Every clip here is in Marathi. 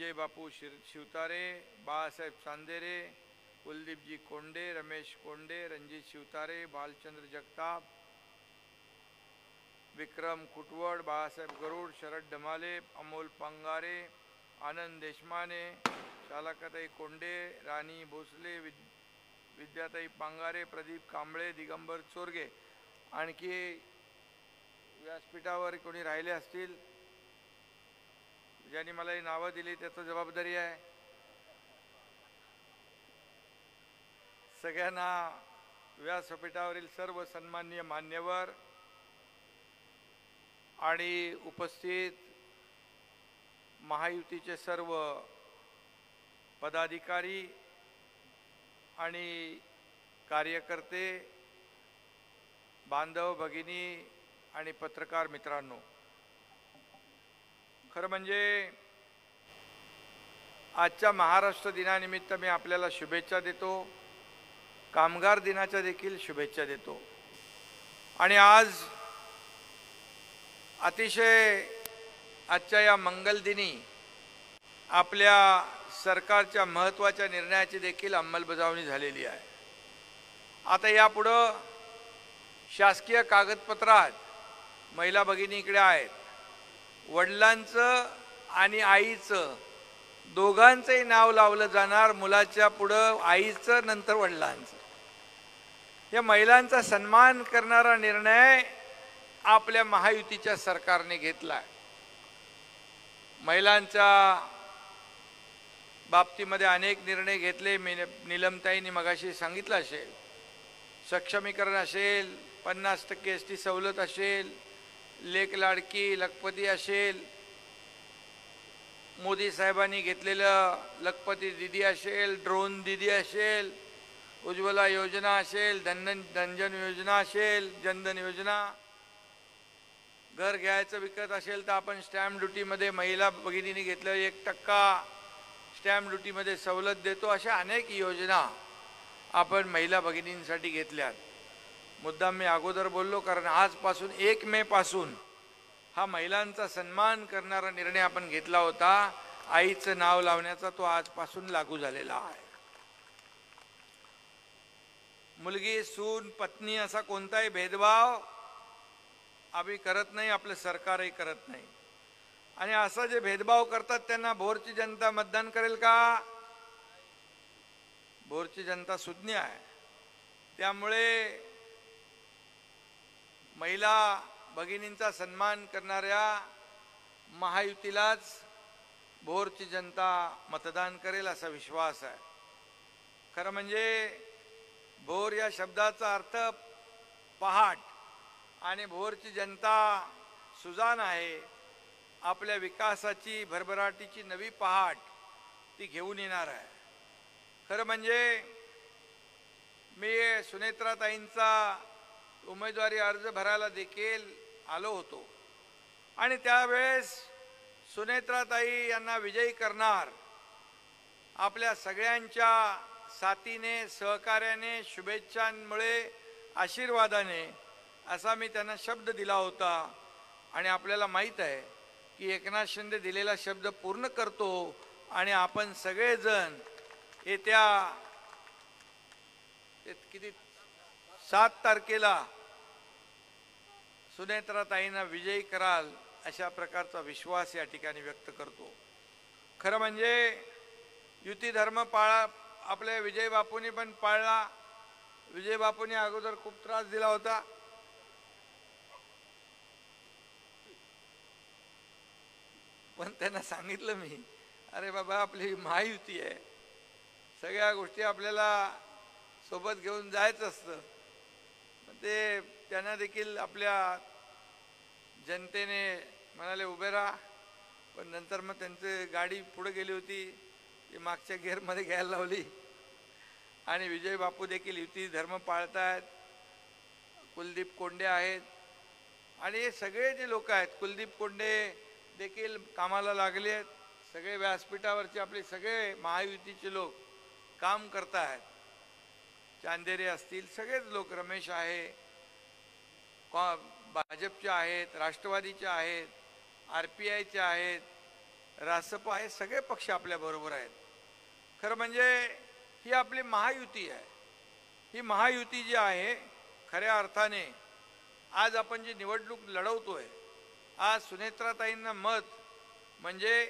विजय बापू शिवतारे, बाळासाहेब चांदेरे, कुलदीपजी कोंडे, रमेश कोंडे, रणजित शिवतारे, बालचंद्र जगताप, विक्रम कुटवड, बाळासाहेब गरुड, शरद डमाले, अमोल पंगारे, आनंद देशमाने, शालाकाताई कोंडे, राणी भोसले, विद्याताई पांगारे, प्रदीप कांबळे, दिगंबर चोरगे. आणखी व्यासपीठावर कोणी राहिले असतील ज्यांनी मला ही नावं दिली त्याची जबाबदारी आहे. सगळ्यांना व्यासपीठावरील सर्व सन्माननीय मान्यवर आणि उपस्थित महायुतीचे सर्व पदाधिकारी आणि कार्यकर्ते, बांधव भगिनी आणि पत्रकार मित्रांनो, खरं म्हणजे आजच्या महाराष्ट्र दिनानिमित्त मी आपल्याला शुभेच्छा देतो. कामगार दिनाच्या देखील शुभेच्छा देतो. आणि आज अतिशय आजच्या या मंगल दिनी आपल्या सरकारच्या महत्त्वाच्या निर्णयाची देखील अंमलबजावणी झालेली आहे. आता यापुढं शासकीय कागदपत्रात महिला भगिनी इकडे आहेत, वडिलांचं आणि आईचं दोघांचंही नाव लावलं जाणार. मुलाच्या पुढं आईचं, नंतर वडिलांचं. या महिलांचा सन्मान करणारा निर्णय आपल्या महायुतीच्या सरकारने घेतला. महिलांच्या बाबतीमध्ये अनेक निर्णय घेतले. नीलमताईंनी मगाशी सांगितलं असेल, सक्षमीकरण असेल, 50% एसटी सवलत असेल, लेक लाडकी लखपती असेल, मोदी साहेबांनी घेतलेलं लखपती दिदी असेल, ड्रोन दिदी असेल, उज्ज्वला योजना असेल, धनजन योजना असेल, जनधन योजना. घर घ्यायचं विकत असेल तर आपण स्टॅम्प ड्युटीमध्ये महिला भगिनींनी घेतलं 1% स्टॅम्प ड्युटीमध्ये सवलत देतो. अशा अनेक योजना आपण महिला भगिनींसाठी घेतल्यात. मुद्दाम मी अगोदर बोललो कारण आजपासून 1 मे पासून हा महिलांचा सन्मान करणारा निर्णय आपण घेतला होता. आईचं नाव लावण्याचा तो आजपासून लागू झालेला आहे. मुलगी, सून, पत्नी असा कोणताही भेदभाव आम्ही करत नाही, आपलं सरकारही करत नाही. आणि असा जे भेदभाव करतात त्यांना भोरची जनता मतदान करेल का? भोरची जनता सुज्ञ आहे. त्यामुळे महिला भगिनींचा सन्मान करणाऱ्या महायुतीलाच भोरची जनता मतदान करेल असा विश्वास आहे. खरं म्हणजे भोर या शब्दाचा अर्थ पहाट, आणि भोरची जनता सुजाण आहे. आपल्या विकासाची, भरभराटीची नवी पहाट ती घेऊन येणार आहे. खरं म्हणजे मी सुनेत्राताईंचा उमेदवारी अर्ज भरायला देखील आलो होतो आणि त्यावेळेस सुनेत्राताई यांना विजयी करणार आपल्या सगळ्यांच्या साथीने, सहकार्याने, शुभेच्छांमुळे, आशीर्वादाने असा मी त्यांना शब्द दिला होता. आणि आपल्याला माहीत आहे की एकनाथ शिंदे दिलेला शब्द पूर्ण करतो. आणि आपण सगळेजण येत्या 7 तारखेला सुनेत्राताईंना विजयी कराल अशा प्रकारचा विश्वास या ठिकाणी व्यक्त करतो. खरं म्हणजे युती धर्म पाळा आपल्या विजय बापूंनी पण पाळला. विजय बापूंनी अगोदर खूप त्रास दिला होता. पण त्यांना सांगितलं मी, अरे बाबा आपली महायुती आहे, सगळ्या गोष्टी आपल्याला सोबत घेऊन जायचं असतं. ते त्यांना देखील आपल्या जनतेने म्हणाले उभे राहा. पण नंतर मग त्यांची गाडी पुढे गेली होती, ती मागच्या गेअरमध्ये घ्यायला लावली. आणि विजय बापू देखील युती धर्म पाळतायत. कुलदीप कोंडे आहेत आणि हे सगळे जे लोक आहेत, कुलदीप कोंडे देखील कामाला लागले आहेत. सगळे व्यासपीठावरचे आपले सगळे महायुतीचे लोक काम करत आहेत. चांदेरे असतील, सगळेच लोक, रमेश आहे, भाजपचे आहेत, राष्ट्रवादीचे आहेत, RPIचे आहेत, रासपा हे सगळे पक्ष आपल्या बरोबर आहेत. खरं म्हणजे ही आपली महायुती आहे. ही महायुती जी आहे खऱ्या अर्थाने आज आपण जी निवडणूक लढवतोय, आज सुनेत्राताईंना मत म्हणजे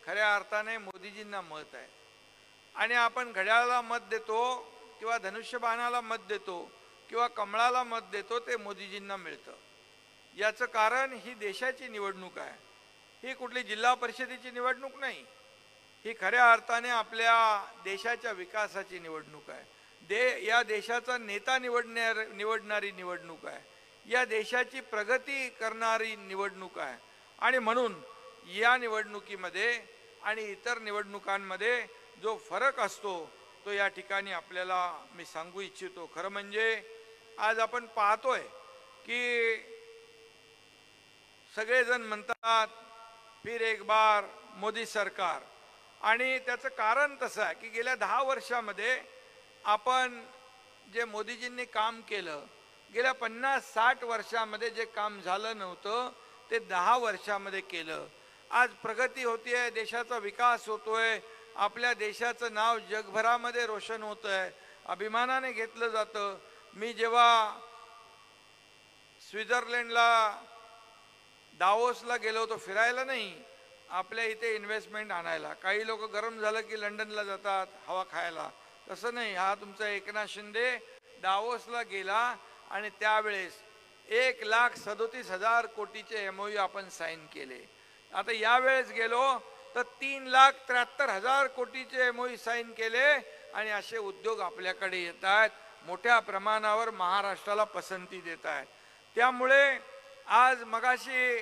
खऱ्या अर्थाने मोदीजींना मत आहे. आणि आपण घड्याळाला मत देतो किंवा धनुष्यबाणाला मत देतो किंवा कमळाला मत देतो, ते मोदीजींना मिळतं. याचं कारण ही देशाची निवडणूक आहे. ही कुठली जिल्हा परिषदेची निवडणूक नाही. ही खऱ्या अर्थाने आपल्या देशाच्या विकासाची निवडणूक आहे. या देशाचा नेता निवडणारी निवडणूक आहे. या देशाची प्रगती करणारी निवडणूक आहे. आणि म्हणून या निवडणुकीमध्ये आणि इतर निवडणुकांमध्ये जो फरक असतो तो या ठिकाणी आपल्याला मी सांगू इच्छितो. खरं म्हणजे आज आपण पाहतोय की सगळेजण म्हणतात फिर एक बार मोदी सरकार. आणि त्याचं कारण तसं आहे की गेल्या 10 वर्षामध्ये आपण जे मोदीजींनी काम केलं, गेल्या 50-60 वर्षामध्ये जे काम झालं नव्हतं ते 10 वर्षामध्ये केलं. आज प्रगती होतीये, देशाचा विकास होतोय, आपल्या देशाचं नाव जगभरामध्ये रोशन होत आहे, अभिमानाने घेतलं जातं. मी जेव्हा स्वित्झर्लंडला दावोसला गेलो होतो फिरायला नाही, आपल्या इथे इन्व्हेस्टमेंट आणायला. काही लोक गरम झालं की लंडनला जातात हवा खायला, तसं नाही. हा तुमचा एकनाथ शिंदे दावोसला गेला आणि त्यावेळेस 1,37,000 कोटीचे MOU आपण साईन केले. आता यावेळेस गेलो तर 3,73,000 कोटीचे MOU साईन केले. आणि असे उद्योग आपल्याकडे येत आहेत, मोठ्या प्रमाणावर महाराष्ट्राला पसंती देत आहेत. त्यामुळे आज मगाशी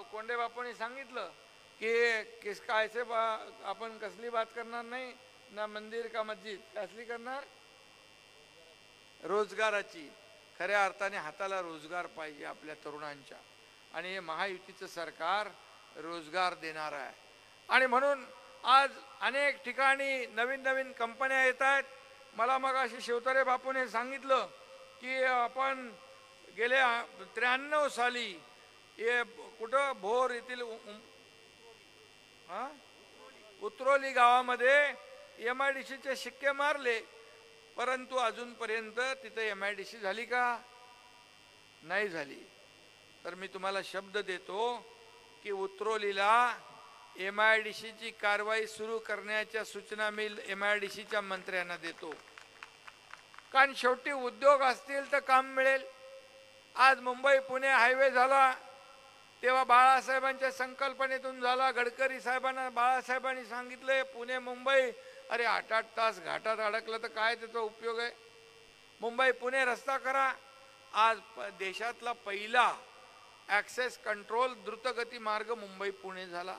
कोंडे बापूंनी सांगितलं की कायसे आपण कसली बात करणार नाही ना, मंदिर का मस्जिद कसली करणार, रोजगाराची. खऱ्या अर्थाने हाताला रोजगार पाहिजे आपल्या तरुणांच्या, आणि हे महायुतीचं सरकार रोजगार देणार आहे. आणि म्हणून आज अनेक ठिकाणी नवीन नवीन कंपन्या येत आहेत. मला मगाशी शिवतारे बापूने सांगितलं की आपण गेले 93 साली हे कुठं भोर येथील उतरोली गावामध्ये MIDCचे शिक्के मारले, परंतु अजूनपर्यंत तिथे MIDC झाली का? नाही झाली. तर मी तुम्हाला शब्द देतो की उतरोलीला MIDCची कारवाई सुरू करण्याच्या सूचना मी MIDCच्या मंत्र्यांना देतो. कारण शेवटी उद्योग असतील तर काम मिळेल. आज मुंबई पुणे हायवे झाला तेव्हा बाळासाहेबांच्या संकल्पनेतून झाला. गडकरी साहेबांना बाळासाहेबांनी सांगितले पुणे मुंबई, अरे 8-8 तास घाटात अडकलं तर काय त्याचा उपयोग आहे, मुंबई पुणे रस्ता करा. आज देशातला पहिला ॲक्सेस कंट्रोल द्रुतगती मार्ग मुंबई पुणे झाला.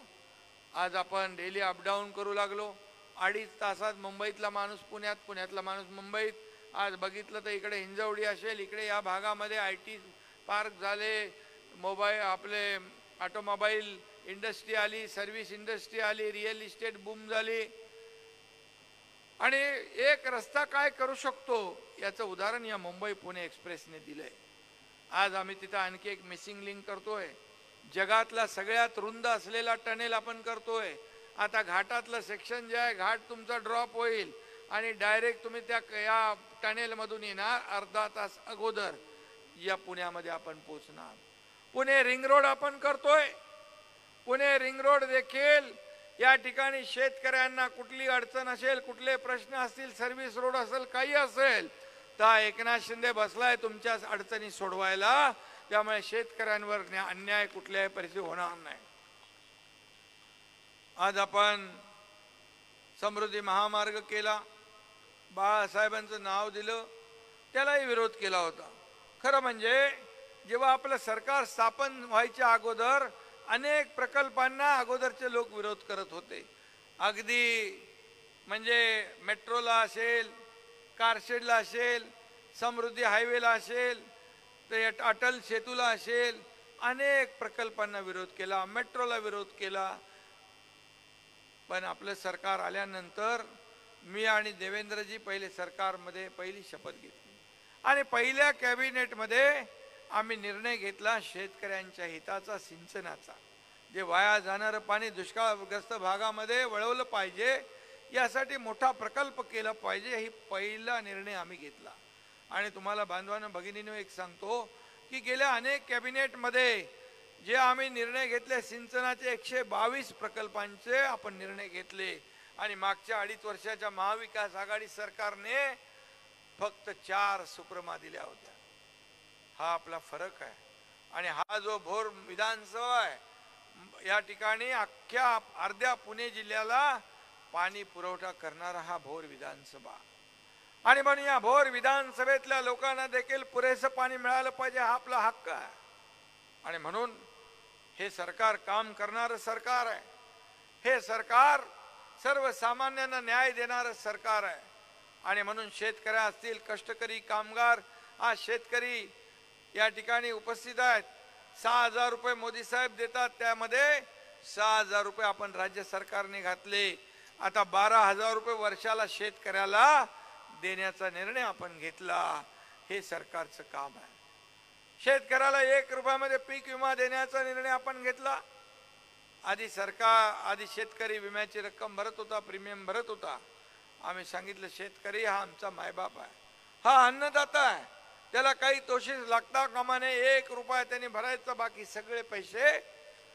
आज आपण डेली अपडाऊन करू लागलो. 2.5 तासात मुंबईतला माणूस पुण्यात, पुण्यातला माणूस मुंबईत. आज बघितलं तर इकडे हिंजवडी असेल, इकडे या भागामध्ये IT पार्क झाले, आपले ऑटोमोबाईल इंडस्ट्री आली, सर्व्हिस इंडस्ट्री आली, रिअल इस्टेट बूम झाली. आणि एक रस्ता काय करू शकतो याचं उदाहरण या मुंबई पुणे एक्सप्रेसने दिलंय. आज आम्ही तिथं आणखी एक मिसिंग लिंक करतोय. जगातला सगळ्यात रुंद असलेला टनेल आपण करतोय. आता घाटातलं सेक्शन जे आहे, घाट तुमचा ड्रॉप होईल आणि डायरेक्ट तुम्ही त्या या टनेलमधून येणार. अर्धा तास अगोदर या पुण्यामध्ये आपण पोहोचणार. पुणे रिंग रोड आपण करतोय. पुणे रिंग रोड देखील या ठिकाणी शेतकऱ्यांना कुठली अडचण असेल, कुठले प्रश्न असतील, सर्व्हिस रोड असेल, काही असेल तर एकनाथ शिंदे बसलाय तुमच्या अडचणी सोडवायला. त्यामुळे शेतकऱ्यांवर अन्याय कुठल्याही परिस्थिती होणार नाही. आज आपण समृद्धी महामार्ग केला, बाळासाहेबांचं नाव दिलं, त्यालाही विरोध केला होता. खरं म्हणजे जेव्हा आपलं सरकार स्थापन व्हायच्या अगोदर अनेक प्रकल्पांना अगोदरचे लोक विरोध करत होते. अगदी म्हणजे मेट्रोला असेल, कारशेडला असेल, समृद्धी हायवेला असेल, तर अटल सेतूला असेल, अनेक प्रकल्पांना विरोध केला, मेट्रोला विरोध केला. पण आपलं सरकार आल्यानंतर मी आणि देवेंद्रजी पहिले सरकारमध्ये पहिली शपथ घेतली आणि पहिल्या कॅबिनेटमध्ये आम्ही निर्णय घेतला शेतकऱ्यांच्या हिताचा, सिंचनाचा. जे वाया जाणारं पाणी दुष्काळग्रस्त भागामध्ये वळवलं पाहिजे, यासाठी मोठा प्रकल्प केला पाहिजे, ही पहिला निर्णय आम्ही घेतला. आणि तुम्हाला बांधवांनो भगिनींनो एक सांगतो की गेल्या अनेक कॅबिनेटमध्ये जे आम्ही निर्णय घेतले, सिंचनाचे 122 प्रकल्पांचे आपण निर्णय घेतले. आणि मागच्या 2.5 वर्षाच्या महाविकास आघाडी सरकारने फक्त 4 सुप्रमा दिल्या होत्या. हा आपला फरक आहे. आणि हा जो भोर विधानसभा आहे, या ठिकाणी अख्ख्या अर्ध्या पुणे जिल्ह्याला पाणी पुरवठा करणारा हा भोर विधानसभा. आणि म्हणून या भोर विधानसभेतल्या लोकांना देखील पुरेसं पाणी मिळालं पाहिजे, हा आपला हक्क आहे. आणि म्हणून हे सरकार काम करणारं सरकार आहे. हे सरकार सर्वसामान्यांना न्याय देणारं सरकार आहे. आणि म्हणून शेतकरी असतील, कष्टकरी, कामगार, आज शेतकरी या ठिकाणी उपस्थित आहेत. 6,000 रुपये मोदी साहेब देतात, त्यामध्ये 6,000 रुपये आपण राज्य सरकारने घातले. आता 12,000 रुपये वर्षाला शेतकऱ्याला देण्याचा निर्णय आपण घेतला. हे सरकारचं काम आहे. शेतकऱ्याला 1 रुपयामध्ये पीक विमा देण्याचा निर्णय आपण घेतला. आधी शेतकरी विम्याची रक्कम भरत होता, प्रीमियम भरत होता. आम्ही सांगितलं शेतकरी हा आमचा मायबाप आहे, हा अन्नदाता आहे, त्याला काही तोशीस लागता कामा नये. 1 रुपया त्यांनी भरायचा, बाकी सगळे पैसे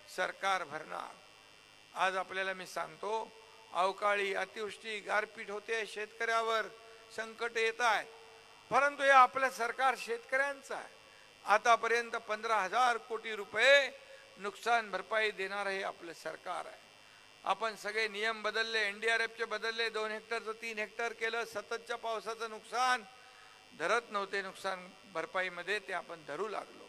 सरकार भरणार. आज आपल्याला मी सांगतो, अवकाळी अतिवृष्टी गारपीट होते, शेतकऱ्यावर संकट येत आहे, परंतु हे आपलं सरकार शेतकऱ्यांचं आहे. आतापर्यंत 15,000 कोटी रुपये नुकसान भरपाई देणार हे आपलं सरकार आहे. आपण सगळे नियम बदलले, NDRFचे बदलले, 2 हेक्टरचं 3 हेक्टर केलं. सततच्या पावसाचं नुकसान धरत नव्हते, नुकसान भरपाईमध्ये ते आपण धरू लागलो.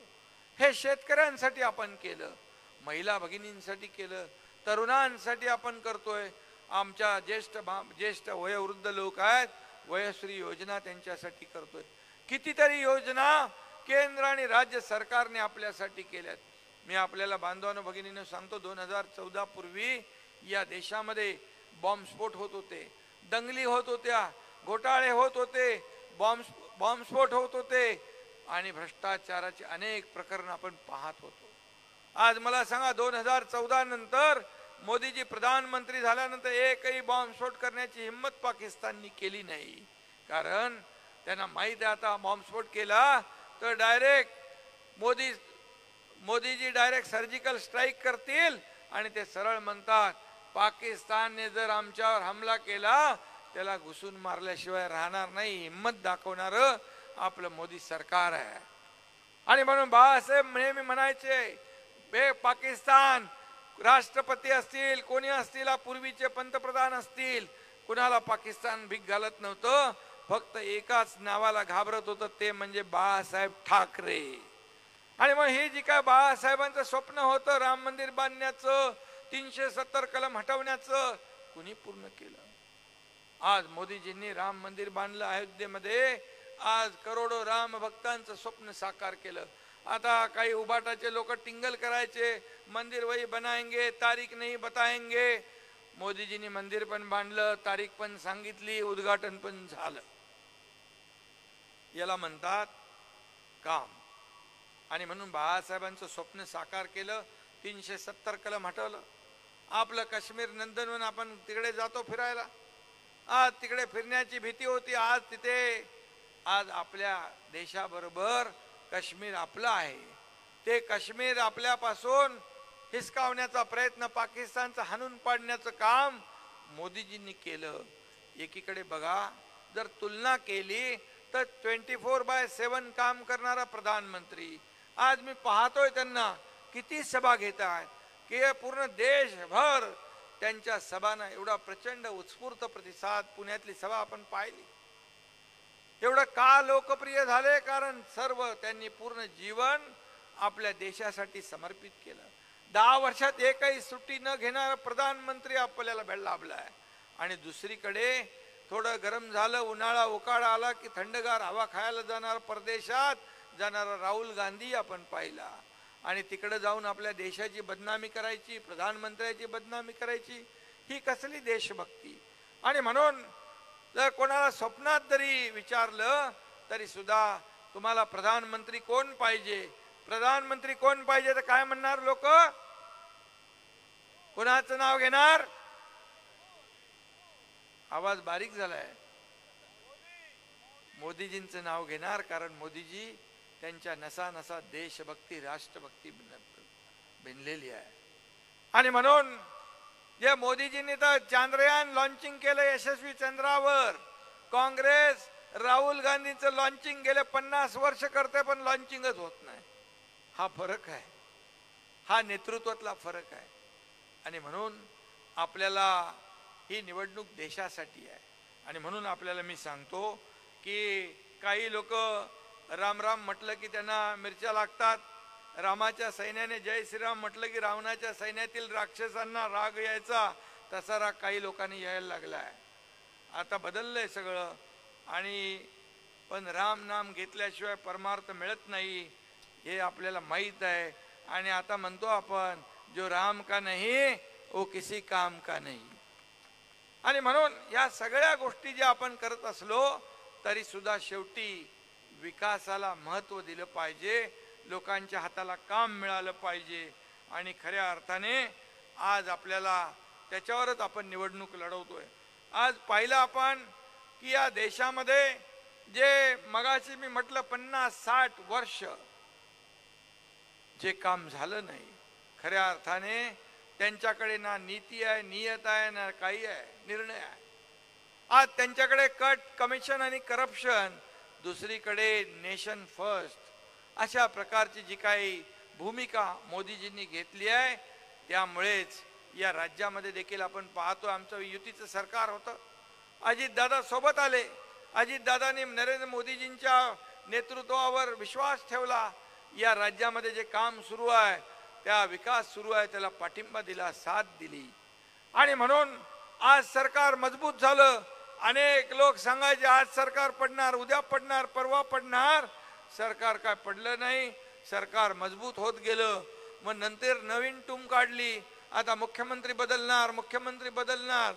हे शेतकऱ्यांसाठी आपण केलं, महिला भगिनींसाठी केलं, तरुणांसाठी आपण करतोय. आमच्या ज्येष्ठ वयोवृद्ध लोक आहेत, वयश्री योजना त्यांच्यासाठी करतोय. कितीतरी योजना केंद्र आणि राज्य सरकारने आपल्यासाठी केल्यात. मी आपल्याला बांधवांनो भगिनींनो सांगतो, 2014 पूर्वी या देशामध्ये बॉम्बस्फोट होत होते, दंगली होत होत्या, घोटाळे होत होते, बॉम्बस्फोट होत होते आणि भ्रष्टाचाराचे अनेक प्रकरण आपण पाहत होतो. आज मला सांगा, 2014 नंतर मोदीजी प्रधानमंत्री झाल्यानंतर एकही बॉम्बस्फोट करण्याची हिम्मत पाकिस्ताननी केली नाही. कारण त्यांना माहित आहे आता बॉम्बस्फोट केला तर direct Modiji direct surgical strike करतील. आणि ते सरळ म्हणतात, पाकिस्तानने जर आमच्यावर हमला केला त्याला घुसून मारल्याशिवाय राहणार नाही. हिम्मत दाखवणार आपलं मोदी सरकार आहे. आणि म्हणून बाळासाहेब नेहमी म्हणायचे, बे पाकिस्तान राष्ट्रपती असतील, कोणी असतील, पूर्वीचे पंतप्रधान असतील, कुणाला पाकिस्तान भीक घालत नव्हतं. फक्त एकाच नावाला घाबरत होतं, ते म्हणजे बाळासाहेब ठाकरे. आणि मग हे जी काय बाळासाहेबांचं स्वप्न होतं राम मंदिर बांधण्याचं, 370 कलम हटवण्याचं, कुणी पूर्ण केलं? आज मोदीजींनी राम मंदिर बांधलं अयोध्येमध्ये. आज करोडो राम भक्तांचं स्वप्न साकार केलं. आता काही उबाटाचे लोक टिंगल करायचे, मंदिर वही बनाएंगे, तारीख नहीं बताएंगे. मोदीजींनी मंदिर पण बांधलं, तारीख पण सांगितली, उद्घाटन पण झालं. याला म्हणतात काम. आणि म्हणून बाळासाहेबांचं स्वप्न साकार केलं, 370 कलम हटवलं. आपलं काश्मीर नंदनवन, आपण तिकडे जातो फिरायला, आज तिकडे फिरण्याची भीती होती. आज आपल्या देशाबरोबर काश्मीर आपलं आहे. ते काश्मीर आपल्यापासून हिसकावण्याचा प्रयत्न, पाकिस्तानचं हाणून पाडण्याचं काम मोदीजींनी केलं. एकीकडे बघा, जर तुलना केली तर 24/7 काम करणारा प्रधानमंत्री, आज मी पाहतोय त्यांना किती सभा घेत आहेत की पूर्ण देशभर त्यांच्या सभांना एवढा प्रचंड उत्स्फूर्त प्रतिसाद. पुण्यातली सभा आपण पाहिली. एवढं का लोकप्रिय झाले? कारण सर्व त्यांनी पूर्ण जीवन आपल्या देशासाठी समर्पित केलं. 10 वर्षात एकही सुट्टी न घेणारा प्रधानमंत्री आपल्याला लाभला आहे. आणि दुसरीकडे थोडं गरम झालं, उन्हाळा उकाडा आला की थंडगार हवा खायला जाणारा, परदेशात जाणारा राहुल गांधी आपण पाहिला. आणि तिकडे जाऊन आपल्या देशाची बदनामी करायची, प्रधानमंत्र्याची बदनामी करायची, ही कसली देशभक्ती? आणि म्हणून जर कोणाला स्वप्नात जरी विचारलं तरी सुद्धा तुम्हाला प्रधानमंत्री कोण पाहिजे, प्रधानमंत्री कोण पाहिजे, तर काय म्हणणार लोक? कोणाचं नाव घेणार? आवाज बारीक झालाय. मोदीजींचं नाव घेणार, कारण मोदीजी त्यांच्या नसा नसा देशभक्ती राष्ट्रभक्ती भिनलेली आहे. आणि म्हणून जे मोदीजींनी तर चांद्रयान लॉन्चिंग केलं यशस्वी चंद्रावर, काँग्रेस राहुल गांधींचं लॉन्चिंग गेले 50 वर्ष करते पण लॉन्चिंगच होत नाही. हा फरक आहे, हा नेतृत्वातला फरक आहे. आणि म्हणून आपल्याला ही निवडणूक देशासाठी आहे. आणि म्हणून आपल्याला मी सांगतो की काही लोक राम राम म्हटलं की त्यांना मिरच्या लागतात, रामाच्या सैन्याने जय श्रीराम म्हटलं की रावणाच्या सैन्यातील राक्षसांना राग यायचा, तसा राग काही लोकांनी यायला लागलाय. आता बदललंय सगळं. आणि पण राम नाम घेतल्याशिवाय परमार्थ मिळत नाही हे आपल्याला माहीत आहे. आणि आता म्हणतो आपण, जो राम का नहीं वो किसी काम का नहीं. आणि म्हणून या सगळ्या गोष्टी ज्या आपण करत असलो तरी सुद्धा शेवटी विकासाला महत्त्व दिलं पाहिजे, लोकांच्या हाताला काम मिळालं पाहिजे. आणि खऱ्या अर्थाने आज आपल्याला त्याच्यावरच आपण निवडणूक लढवतोय. आज पाहिलं आपण की या देशामध्ये जे मगाशी मी म्हटलं 50-60 वर्ष जे काम झालं नाही, खऱ्या अर्थाने त्यांच्याकडे ना नीती आहे, नियत आहे, ना काही आहे, निर्णय आहे. आज त्यांच्याकडे कट, कमिशन आणि करप्शन, दुसरीकडे नेशन फर्स्ट, अशा प्रकारची जी काही भूमिका मोदीजींनी घेतली आहे, त्यामुळेच या राज्यामध्ये देखील आपण पाहतो आमचं युतीचं सरकार होतं. अजितदादा सोबत आले. अजितदादांनी नरेंद्र मोदीजींच्या नेतृत्वावर विश्वास ठेवला. या राज्यामध्ये जे काम सुरू आहे, त्या विकास सुरू आहे, त्याला पाठिंबा दिला, साथ दिली. आणि म्हणून आज सरकार मजबूत झालं. अनेक लोक सांगायचे आज सरकार पडणार, उद्या पडणार, परवा पडणार. सरकार काय पडलं नाही, सरकार मजबूत होत गेलं. मग नंतर नवीन टूम काढली, आता मुख्यमंत्री बदलणार, मुख्यमंत्री बदलणार.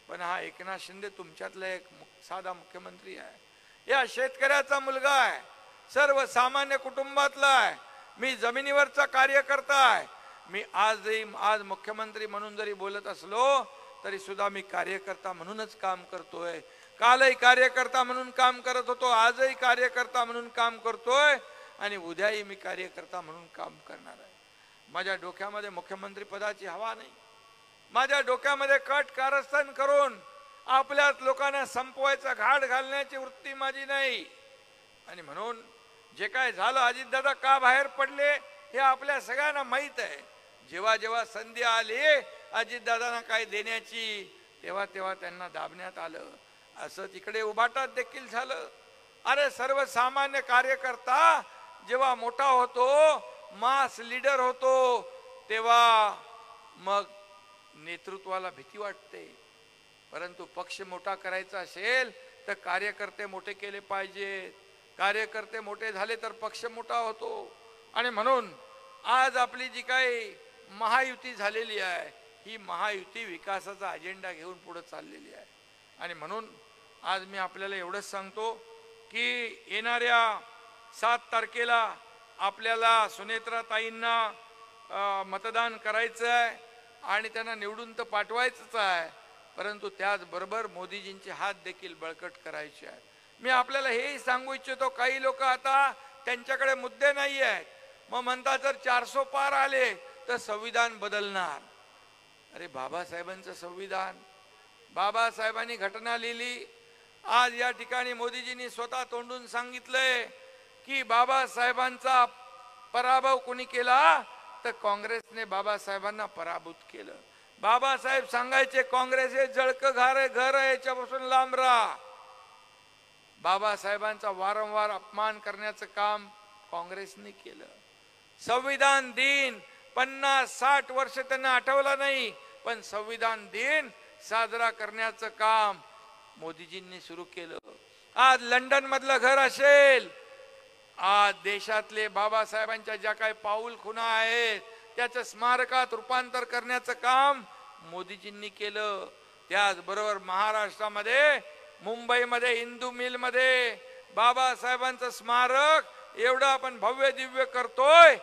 पण हा एकनाथ शिंदे तुमच्यातला एक साधा मुख्यमंत्री आहे. या शेतकऱ्याचा मुलगा आहे, सर्वसामान्य कुटुंबातला आहे. मी जमिनीवरचा कार्यकर्ता आहे. मी आज मुख्यमंत्री म्हणून जरी बोलत असलो तरी सुद्धा मी कार्यकर्ता म्हणूनच काम करतोय. कालही कार्यकर्ता म्हणून काम करत होतो, आजही कार्यकर्ता म्हणून काम करतोय आणि उद्याही मी कार्यकर्ता म्हणून काम करणार आहे. माझ्या डोक्यामध्ये मुख्यमंत्री पदाची हवा नाही. माझ्या डोक्यामध्ये कट कारस्थान करून आपल्याच लोकांना संपवायचा घाट घालण्याची वृत्ती माझी नाही. आणि म्हणून जे काय झालं, अजितदादा का बाहेर पडले हे आपल्या सगळ्यांना माहीत आहे. जेव्हा जेव्हा संधी आली अजितदादांना काय देण्याची, तेव्हा तेव्हा त्यांना दाबण्यात आलं. असं तिकडे उभाटात देखील झालं. अरे सर्वसामान्य कार्यकर्ता जेव्हा मोठा होतो, मास लीडर होतो, तेव्हा मग नेतृत्वाला भीती वाटते. परंतु पक्ष मोठा करायचा असेल तर कार्यकर्ते मोठे केले पाहिजेत. कार्यकर्ते मोठे झाले तर पक्ष मोठा होतो. आणि म्हणून आज आपली जी काही महायुती झालेली आहे, ही महायुती विकासाचा अजेंडा घेऊन पुढे चाललेली आहे. आणि म्हणून आज मी आपल्याला एवढंच सांगतो की येणाऱ्या 7 तारखेला आपल्याला सुनेत्राताईंना मतदान करायचं आहे आणि त्यांना निवडून तर पाठवायचंच आहे, परंतु त्याचबरोबर मोदीजींचे हात देखील बळकट करायचे आहेत. मी आपल्याला हेही सांगू इच्छितो, काही लोक आता त्यांच्याकडे मुद्दे नाही आहेत, मग म्हणतात जर 400 पार आले तर संविधान बदलणार. अरे बाबासाहेबांचं संविधान, बाबासाहेबांनी घटना लिहिली. आज या ठिकाणी मोदीजींनी स्वतः तोंडून सांगितलंय की बाबासाहेबांचा पराभव कोणी केला तर काँग्रेसने बाबासाहेबांना पराभूत केलं. बाबासाहेब सांगायचे काँग्रेस हे जळक घर आहे, याच्यापासून लांब राहा. बाबासाहेबांचा वारंवार अपमान करण्याचं काम काँग्रेसने केलं. संविधान दिन 50-60 वर्ष त्यांना आठवला नाही, पण संविधान दिन साजरा करण्याचं काम मोदीजींनी सुरू केलं. आज लंडन मधलं घर असेल, आज देशातले बाबासाहेबांच्या ज्या काही पाऊल खुणा आहेत त्याचं स्मारकात रूपांतर करण्याचं काम मोदीजींनी केलं. त्याचबरोबर महाराष्ट्रामध्ये मुंबईमध्ये हिंदू मिल मध्ये बाबासाहेबांचं स्मारक एवढं आपण भव्य दिव्य करतोय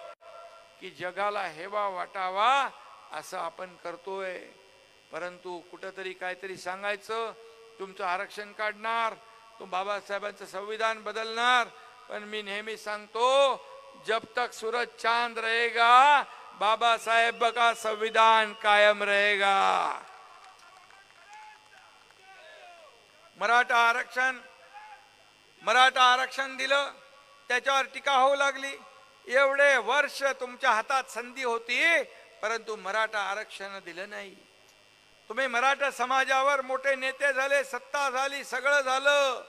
की जगाला हेवा वाटावा असं आपण करतोय, परंतु कुठंतरी काहीतरी सांगायचं, तुमचं आरक्षण काढणार, बाबासाहेबांचं संविधान बदलणार. पण मी नेहमी सांगतो, जब तक सूरज चांद रहेगा बाबा साहेब का संविधान कायम रहेगा. मराठा आरक्षण दिलं, त्याच्यावर टीका होऊ लागली. एवढे वर्ष तुमच्या हातात संधी होती, परंतु मराठा आरक्षण दिलं नाही. तुम्ही मराठा समाजावर मोठे नेते झाले, सत्ता झाली, सगळं झालं,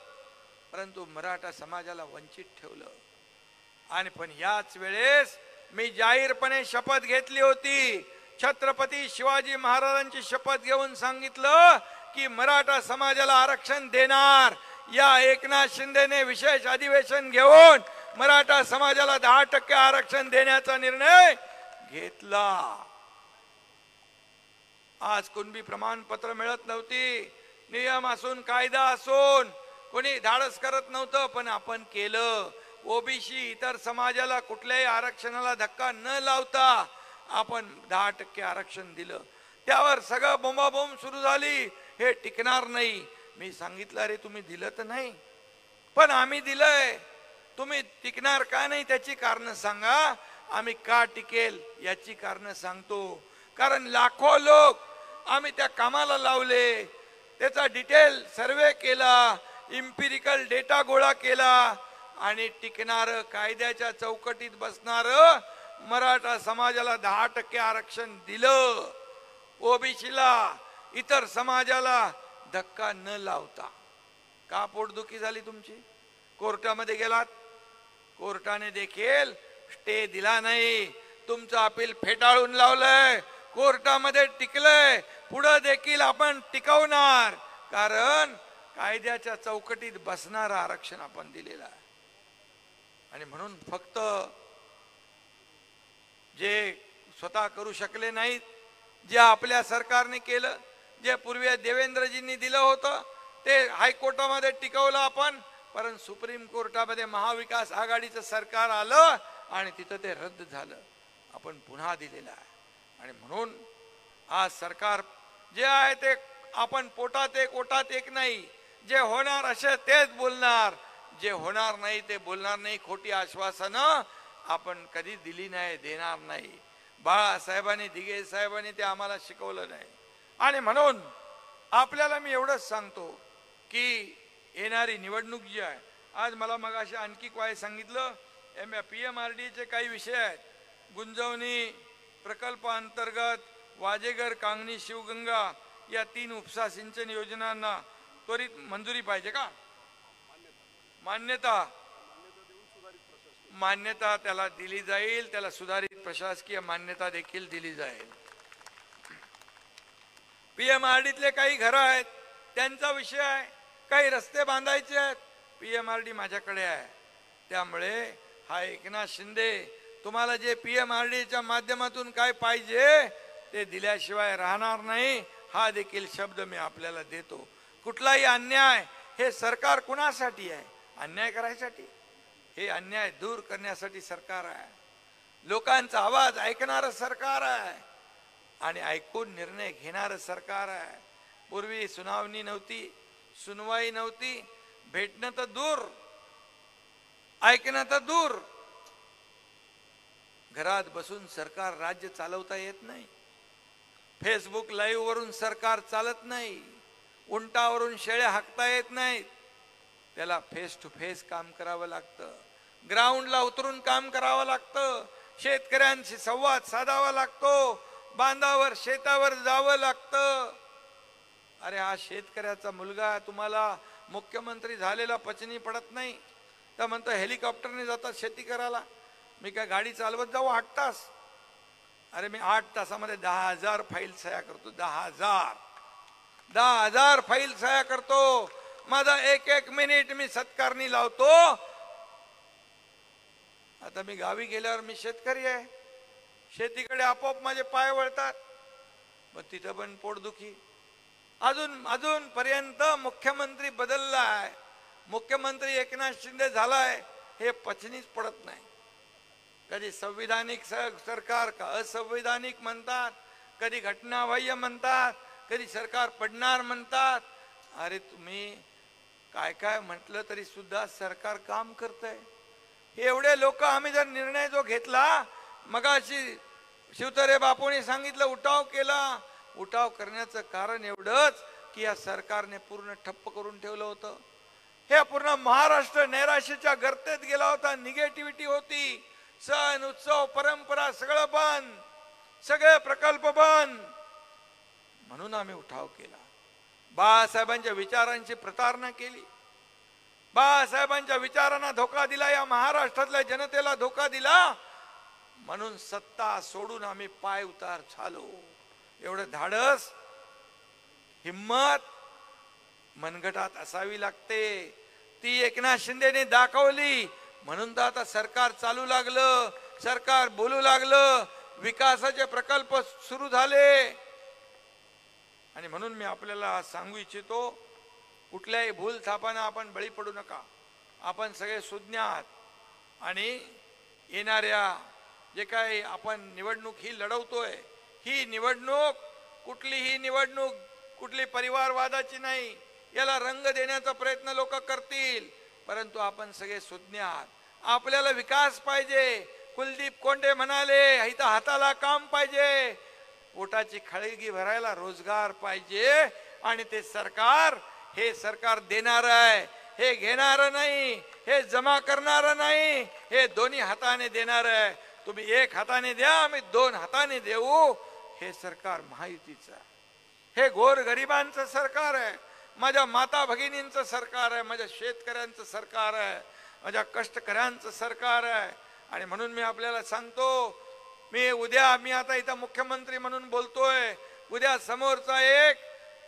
परंतु मराठा समाजाला वंचित ठेवलं. आणि पण याच वेळेस मी जाहीरपणे शपथ घेतली होती, छत्रपती शिवाजी महाराजांची शपथ घेऊन सांगितलं की मराठा समाजाला आरक्षण देणार. या एकनाथ शिंदेने विशेष अधिवेशन घेऊन मराठा समाजाला 10% आरक्षण देण्याचा निर्णय घेतला. आज कुणबी प्रमाणपत्र मिळत नव्हती, नियम असून कायदा असून कोणी धाडस करत नव्हतं, पण आपण केलं. ओबीसी इतर समाजाला कुठल्याही आरक्षणाला धक्का न लावता आपण 10% आरक्षण दिलं. त्यावर सगळं बोंबाबोंब सुरू झाली, हे टिकणार नाही. मी सांगितलं, अरे तुम्ही दिलं तर नाही, पण आम्ही दिलंय, तुम्ही टिकणार का नाही त्याची कारण सांगा. आम्ही का टिकेल याची कारण सांगतो. कारण लाखो लोक आम्ही त्या कामाला लावले, त्याचा डिटेल सर्वे केला, इम्पिरिकल डेटा गोळा केला आणि टिकणार, कायद्याच्या चौकटीत बसणार मराठा समाजाला 10% आरक्षण दिलं. ओबीसीला इतर समाजाला धक्का न लावता. का पोटदुखी झाली तुमची? कोर्टामध्ये गेलात, कोर्टाने देखील स्टे दिला नाही, तुमचं अपील फेटाळून लावलंय, कोर्टामध्ये टिकलंय. पुढे देखील आपण टिकवणार, कारण कायद्याच्या चौकटीत बसणारं आरक्षण आपण दिलेलं आहे. आणि म्हणून फक्त जे स्वतः करू शकले नाहीत, जे आपल्या सरकारने केलं, जे पूर्वी देवेंद्रजींनी दिलं होतं ते हायकोर्टामध्ये टिकवलं आपण, परंतु सुप्रीम कोर्टामध्ये महाविकास आघाडीचं सरकार आलं आणि तिथं ते रद्द झालं. आपण पुन्हा दिलेलं आहे. आणि म्हणून आज सरकार जे आहे ते आपण पोटात एक ओटात एक नाही, जे होणार असे तेच बोलणार, जे होणार नाही ते बोलणार नाही. खोटी आश्वासनं आपण कधी दिली नाही, देणार नाही. बाळासाहेबांनी, दिघे साहेबांनी ते आम्हाला शिकवलं नाही. आणि म्हणून आपल्याला मी एवढंच सांगतो की येणारी निवडणूक जी आहे, आज मला मगाशी आणखी काय सांगितलं, PMRDचे काही विषय आहेत. गुंजवणी प्रकल्पाअंतर्गत वाजेगर, कांगणी, शिवगंगा या 3 उपसा सिंचन योजनांना त्वरित मंजुरी पाहिजे का? मान्यता त्याला दिली जाईल, त्याला सुधारित प्रशासकीय मान्यता देखील दिली जाईल. PMRDतले काही घरं आहेत त्यांचा विषय आहे, काही रस्ते बांधायचे आहेत, PMRD माझ्याकडे आहे. त्यामुळे हा एकनाथ शिंदे तुम्हाला जे PMRDच्या माध्यमातून काय पाहिजे ते दिल्याशिवाय राहणार नाही, हा देखील शब्द मी आपल्याला देतो. कुठलाही अन्याय, हे सरकार कुणासाठी आहे? अन्याय करायसाठी? हे अन्याय दूर करण्यासाठी सरकार आहे. लोकांचा आवाज ऐकणारं सरकार आहे आणि ऐकून निर्णय घेणारं सरकार आहे. पूर्वी सुनावणी नव्हती, सुनवाई नव्हती, भेटणं तर दूर, ऐकणं तर दूर. घरात बसून सरकार राज्य चालवता येत नाही. फेसबुक लाईव्ह वरून सरकार चालत नाही. उंटावरून शेळ्या हाकता येत नाहीत. त्याला फेस टू फेस काम करावं लागतं, ग्राउंडला उतरून काम करावं लागतं, शेतकऱ्यांशी संवाद साधावा लागतो, बांधावर शेतावर जावं लागतं. अरे हा शेतकऱ्याचा मुलगा तुम्हाला मुख्यमंत्री झालेला पचनी पडत नाही तर म्हणतो हेलिकॉप्टरने जातात शेती करायला, मी काय गाडी चालवत जाऊ 8 तास? अरे मी 8 तासामध्ये 10,000 फाईल सह्या करतो. 10,000 फाईल सह्या करतो. माझा एक मिनिट मी सत्कारणी लावतो. आता मी गावी गेल्यावर मी शेतकरी आहे, शेतीकडे आपोआप माझे पाय वळतात, मग तिथं पण पोटदुखी. अजून पर्यंत मुख्यमंत्री बदललाय, मुख्यमंत्री एकनाथ शिंदे झालाय, हे पचनीच पडत नाही. कधी संविधानिक सरकार का असंवैधानिक म्हणतात, कधी घटनाबाह्य म्हणतात, कधी सरकार पडणार म्हणतात. अरे तुम्ही काय काय म्हटलं तरी सुद्धा सरकार काम करतंय. एवढे लोक आम्ही जर निर्णय जो घेतला, मगाशी शिवतरे बापूंनी सांगितलं उठाव केला. उठाव करण्याचं कारण एवढंच की या सरकारने पूर्ण ठप्प करून ठेवलं होतं. हे पूर्ण महाराष्ट्र नैराश्याच्या गर्तेत गेला होता. निगेटिव्हिटी होती. सण उत्सव परंपरा सगळं बंद, सगळे प्रकल्प बंद. म्हणून आम्ही उठाव केला. बाळासाहेबांच्या विचारांची प्रतारणा केली. बाळासाहेबांच्या विचारांना धोका दिला. या महाराष्ट्रातल्या जनतेला धोका दिला. म्हणून सत्ता सोडून आम्ही पाय उतार झालो. एवढं धाडस, हिम्मत मनगटात असावी लागते. ती एकनाथ शिंदेने दाखवली. म्हणून तर आता सरकार चालू लागलं, सरकार बोलू लागलं, विकासाचे प्रकल्प सुरू झाले. आणि म्हणून मी आपल्याला सांगू इच्छितो, कुठल्याही भूल थापांना आपण बळी पडू नका. आपण सगळे सुज्ञ आहात. आणि येणाऱ्या जे काही आपण निवडणूक ही लढवतोय, ही निवडणूक कुठलीही निवडणूक कुठली परिवारवादाची नाही. याला रंग देण्याचा प्रयत्न लोक करतील, परंतु आपण सगळे सुज्ञ आहात. आपल्याला विकास पाहिजे. कुलदीप कोंडे म्हणाले, इथं हाताला काम पाहिजे, पोटाची खळगी भरायला रोजगार पाहिजे. आणि ते सरकार, हे सरकार देणार आहे. हे घेणार नाही, हे जमा करणार नाही, हे दोन्ही हाताने देणार आहे. तुम्ही एक हाताने द्या, आम्ही दोन हाताने देऊ. हे सरकार महायुतीचं आहे. हे गोरगरिबांचं सरकार आहे. माझ्या माता भगिनींचं सरकार आहे. माझ्या शेतकऱ्यांचं सरकार आहे. माझ्या कष्टकऱ्यांचं सरकार आहे. आणि म्हणून मी आपल्याला सांगतो, मी आता इथं मुख्यमंत्री म्हणून बोलतोय. उद्या समोरचा एक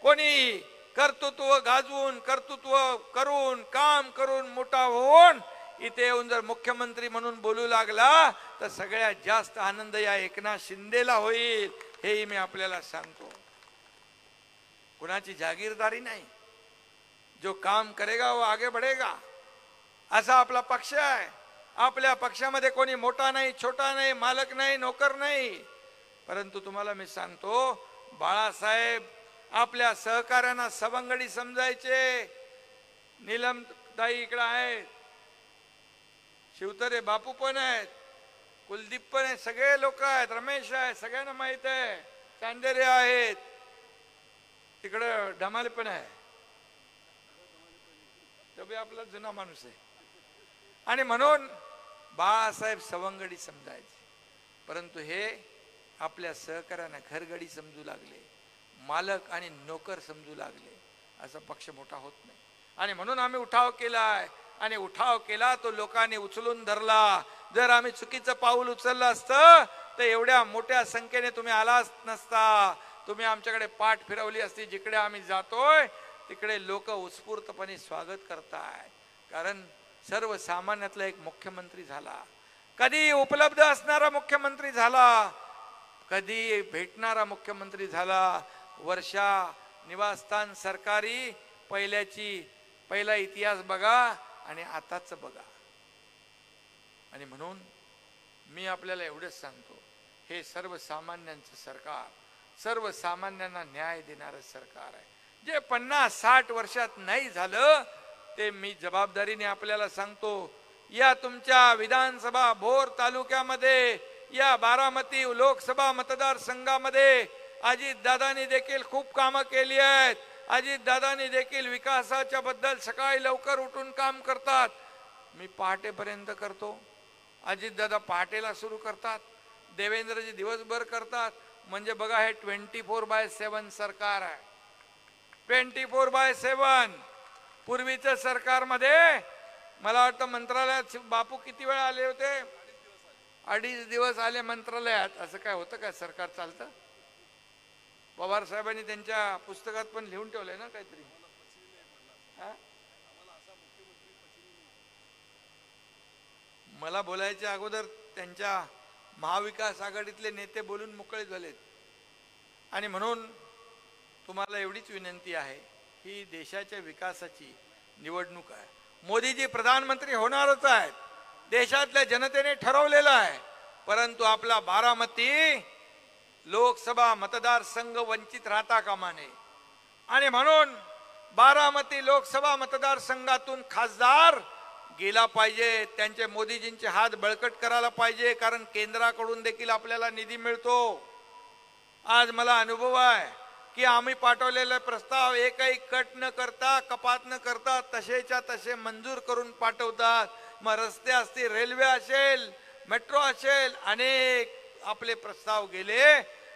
कोणी कर्तृत्व गाजवून, कर्तृत्व करून, काम करून, मोठा होऊन इथे येऊन जर मुख्यमंत्री म्हणून बोलू लागला तर सगळ्यात जास्त आनंद या एकनाथ शिंदेला होईल. हेही मी आपल्याला सांगतो. कुणाची जागीरदारी नाही. जो काम करेगा वो आगे बढ़ेगा, असा आपला पक्ष आहे. आपल्या पक्षामध्ये कोणी मोठा नाही, छोटा नाही, मालक नाही, नोकर नाही. परंतु तुम्हाला मी सांगतो, बाळासाहेब आपल्या सहकार्यांना सवंगडी समजायचे. नीलमताई इकडे आहेत, शिवतरे बापू पण आहेत, कुलदीप पण आहेत, सगळे लोक आहेत, रमेश आहे, सगळ्यांना माहित आहे, चांदेरे आहेत, तिकडे ढमाले पण आहे, तो बी आपला जुना माणूस आहे. आणि म्हणून बाळासाहेब सवंगडी समजायचे. परंतु हे आपल्या सहकार्यांना घरगडी समजू लागले, मालक आणि नोकर समजू लागले. असा पक्ष मोठा होत नाही. आणि म्हणून आम्ही उठाव केलाय. आणि उठाव केला तो लोकांनी उचलून धरला. जर आम्ही चुकीचं पाऊल उचललं असतं तर एवढ्या मोठ्या संख्येने तुम्ही आलाच नसता. तुम्ही आमच्याकडे पाठ फिरवली असती. जिकडे आम्ही जातोय तिकडे लोक उत्स्फूर्तपणे स्वागत करताय. कारण सर्वसामान्यातला एक मुख्यमंत्री झाला. कधी उपलब्ध असणारा मुख्यमंत्री झाला, कधी भेटणारा मुख्यमंत्री झाला. वर्षा निवासस्थान सरकारी पहिला इतिहास बघा आणि आताच बघा. आणि म्हणून मी आपल्याला एवढंच सांगतो, हे सर्वसामान्यांचं सरकार, सर्वसामान्यांना न्याय देणारं सरकार आहे. जे 50-60 वर्षात नाही झालं ते मी जबाबदारीने आपल्याला सांगतो. या तुमच्या विधानसभा भोर तालुक्यामध्ये, या बारामती लोकसभा मतदारसंघामध्ये अजितदादांनी देखील खूप कामं केली आहेत. अजितदादांनी देखील विकासाच्या बद्दल सकाळी लवकर उठून काम करतात. मी पहाटेपर्यंत करतो, अजितदादा पहाटेला सुरू करतात, देवेंद्रजी दिवसभर करतात. म्हणजे बघा, हे 24/7 सरकार आहे. 24/7. पूर्वीच्या सरकारमध्ये मला वाटतं मंत्रालयात बापू किती वेळा आले होते? 2.5 दिवस आले मंत्रालयात. असं काय होतं काय? सरकार चालतं? पवार साहेबांनी त्यांच्या पुस्तकात पण लिहून ठेवलंय ना काहीतरी. मला बोलायच्या अगोदर त्यांच्या महाविकास आघाडीतले नेते बोलून मोकळे झालेत. आणि म्हणून तुम्हाला एवढीच विनंती आहे, ही देशाच्या विकासाची निवडणूक आहे. मोदीजी प्रधानमंत्री होणारच आहेत, देशातल्या जनतेने ठरवलेलं आहे. परंतु आपला बारामती लोकसभा मतदारसंघ वंचित राहता कामा नये आणि म्हणून बारामती लोकसभा मतदारसंघातून खासदार गेला पाहिजे. त्यांचे मोदीजींचे हात बळकट करायला पाहिजे, कारण केंद्राकडून देखील आपल्याला निधी मिळतो. आज मला अनुभव आहे की आम्ही पाठवलेले प्रस्ताव एकही कट न करता, कपात न करता तसेच्या तसे मंजूर करून पाठवतात. मग रस्ते असतील, रेल्वे असेल, मेट्रो असेल, अनेक आपले प्रस्ताव गेले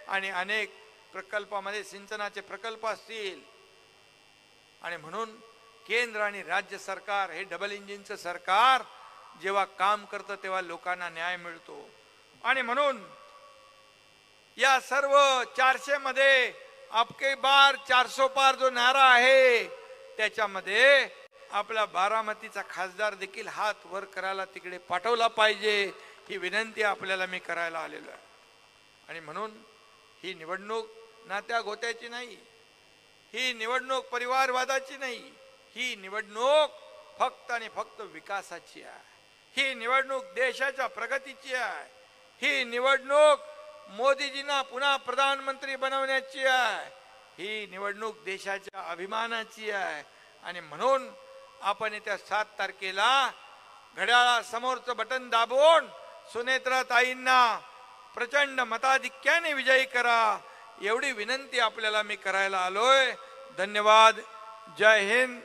आणि अनेक प्रकल्पामध्ये सिंचनाचे प्रकल्प असतील. आणि म्हणून केंद्र आणि राज्य सरकार हे डबल इंजिनचं सरकार जेव्हा काम करतं तेव्हा लोकांना न्याय मिळतो. आणि म्हणून या सर्व 400 मध्ये आपके बार 400 पार जो नारा आहे त्याच्यामध्ये आपला बारामतीचा खासदार देखील हात वर करायला तिकडे पाठवला पाहिजे, ही विनंती आपल्याला मी करायला आलेलो आहे. आणि म्हणून ही निवडणूक नात्या गोत्याची नाही, ही निवडणूक परिवारवादाची नाही, ही निवडणूक फक्त आणि फक्त विकासाची आहे. ही निवडणूक देशाच्या प्रगतीची आहे. ही निवडणूक मोदीजींना पुन्हा प्रधानमंत्री बनवण्याची आहे. ही निवडणूक देशाच्या अभिमानाची आहे. आणि म्हणून आपण येत्या 7 तारखेला घड्याळासमोरचं बटन दाबून सुनेत्राताईंना प्रचंड मताधिक्याने विजयी करा, एवढी विनंती आपल्याला मी करायला आलोय. धन्यवाद. जय हिंद.